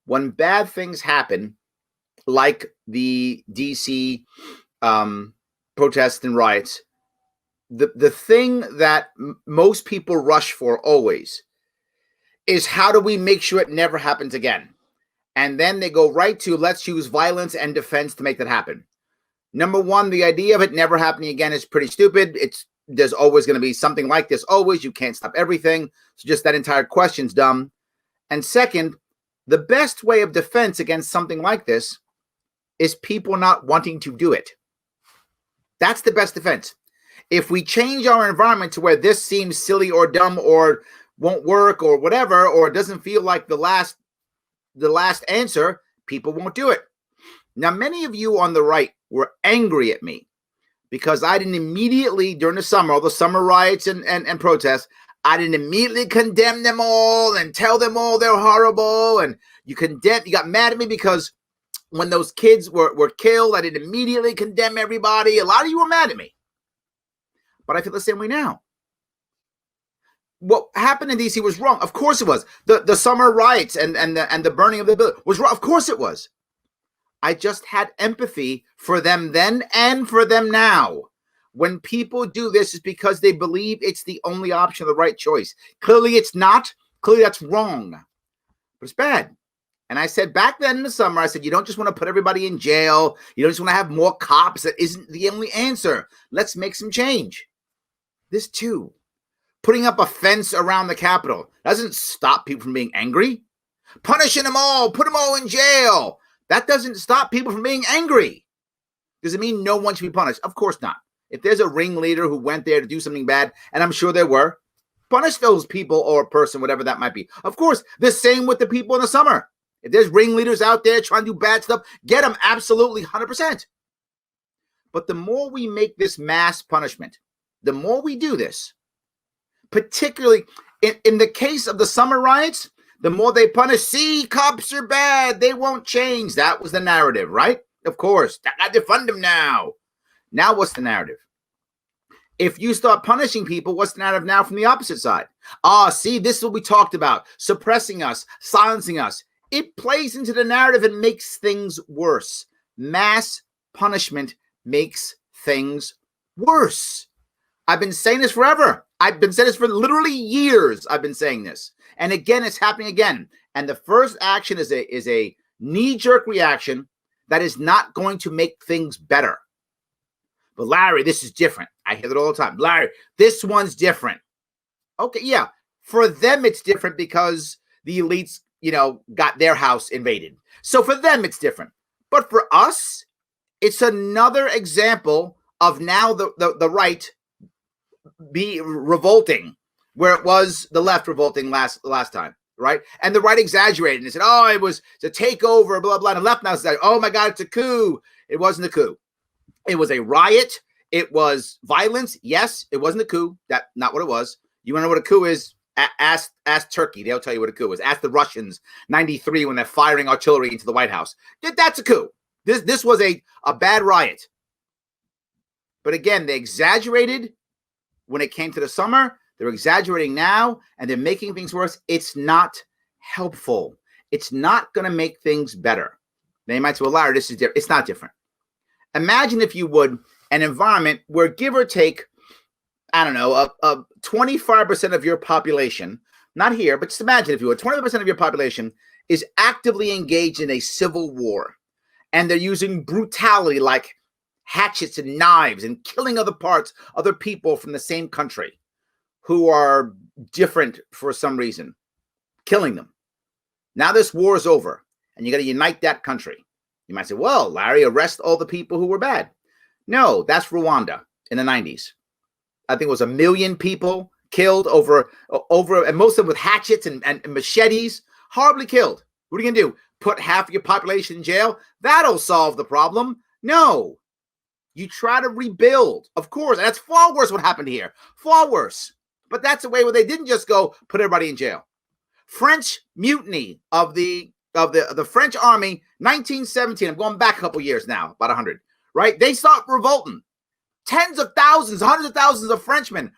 when bad things happen, like the DC protests and riots, the thing that most people rush for always is how do we make sure it never happens again? And then they go right to let's use violence and defense to make that happen. Number one, the idea of it never happening again is pretty stupid. There's always going to be something like this. Always, you can't stop everything. So just that entire question's dumb. And second, the best way of defense against something like this is people not wanting to do it. That's the best defense. If we change our environment to where this seems silly or dumb or won't work or whatever, or it doesn't feel like the last answer, people won't do it. Now, many of you on the right were angry at me because I didn't immediately, during the summer, all the summer riots and protests, I didn't immediately condemn them all and tell them all they're horrible. And you got mad at me because when those kids were killed, I didn't immediately condemn everybody. A lot of you were mad at me. But I feel the same way now. What happened in DC was wrong. Of course it was. The summer riots and the burning of the building was wrong. Of course it was. I just had empathy for them then and for them now. When people do this, it's because they believe it's the only option, the right choice. Clearly it's not. Clearly that's wrong. But it's bad. And I said back then in the summer, I said, you don't just want to put everybody in jail. You don't just want to have more cops. That isn't the only answer. Let's make some change. This too. Putting up a fence around the Capitol doesn't stop people from being angry. Punishing them all, put them all in jail. That doesn't stop people from being angry. Does it mean no one should be punished? Of course not. If there's a ringleader who went there to do something bad, and I'm sure there were, punish those people or person, whatever that might be. Of course, the same with the people in the summer. If there's ringleaders out there trying to do bad stuff, get them absolutely 100%. But the more we make this mass punishment, the more we do this, particularly in the case of the summer riots, the more they punish, see, cops are bad, they won't change. That was the narrative, right? Of course, I got to defund them now. Now what's the narrative? If you start punishing people, what's the narrative now from the opposite side? See, this is what we talked about, suppressing us, silencing us. It plays into the narrative and makes things worse. Mass punishment makes things worse. I've been saying this forever. I've been saying this for literally years. I've been saying this. And again, it's happening again. And the first action is a knee-jerk reaction that is not going to make things better. But Larry, this is different. I hear it all the time. Larry, this one's different. Okay, yeah. For them, it's different because the elites, got their house invaded. So for them, it's different. But for us, it's another example of now the right be revolting where it was the left revolting last time, right? And the right exaggerated and said, it was a takeover, blah, blah. And the left now said, oh my God, it's a coup. It wasn't a coup. It was a riot. It was violence. Yes, it wasn't a coup. That's not what it was. You want to know what a coup is? Ask Turkey. They'll tell you what a coup is. Ask the Russians, 93, when they're firing artillery into the White House. That's a coup. This was a bad riot. But again, they exaggerated when it came to the summer. They're exaggerating now, and they're making things worse. It's not helpful. It's not going to make things better. Now you might say, well, Larry, this is different. It's not different. Imagine, if you would, an environment where, give or take, I don't know, 25% of your population, not here, but just imagine, if you would, 25% of your population is actively engaged in a civil war, and they're using brutality like hatchets and knives and killing other people from the same country who are different for some reason, killing them. Now this war is over, and you got to unite that country. You might say, well, Larry, arrest all the people who were bad. No, that's Rwanda in the 90s. I think it was 1 million people killed over, and most of them with hatchets and machetes, horribly killed. What are you going to do? Put half of your population in jail? That'll solve the problem. No. You try to rebuild, of course. And that's far worse what happened here. Far worse. But that's a way where they didn't just go put everybody in jail. French mutiny of the French army, 1917. I'm going back a couple years now, about 100. Right? They start revolting. Tens of thousands, hundreds of thousands of Frenchmen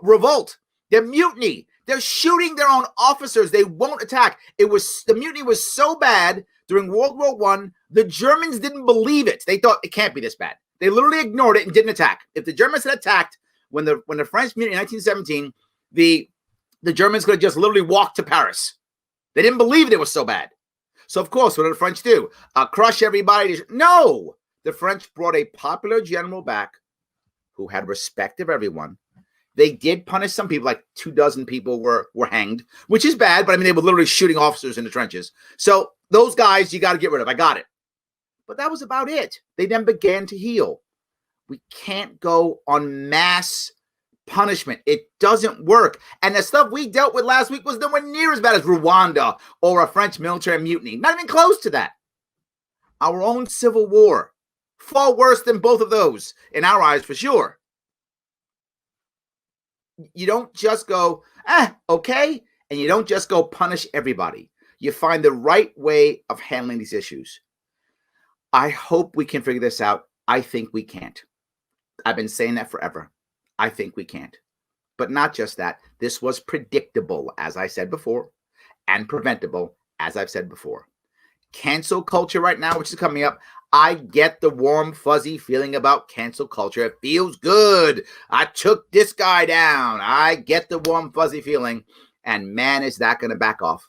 revolt. They're mutiny. They're shooting their own officers. They won't attack. The mutiny was so bad during World War I, the Germans didn't believe it. They thought it can't be this bad. They literally ignored it and didn't attack. If the Germans had attacked when the French mutiny in 1917, the Germans could have just literally walked to Paris. They didn't believe it was so bad. So, of course, what did the French do? Crush everybody? No! The French brought a popular general back who had respect of everyone. They did punish some people, like 24 people were hanged, which is bad, but I mean, they were literally shooting officers in the trenches. So those guys you got to get rid of. I got it. But that was about it. They then began to heal. We can't go on mass punishment. It doesn't work. And the stuff we dealt with last week was nowhere near as bad as Rwanda or a French military mutiny. Not even close to that. Our own civil war. Far worse than both of those, in our eyes, for sure. You don't just go, okay, and you don't just go punish everybody. You find the right way of handling these issues. I hope we can figure this out. I think we can't. I've been saying that forever. I think we can't. But not just that. This was predictable, as I said before, and preventable, as I've said before. Cancel culture right now, which is coming up, I get the warm, fuzzy feeling about cancel culture. It feels good. I took this guy down. I get the warm, fuzzy feeling. And man, is that going to back off.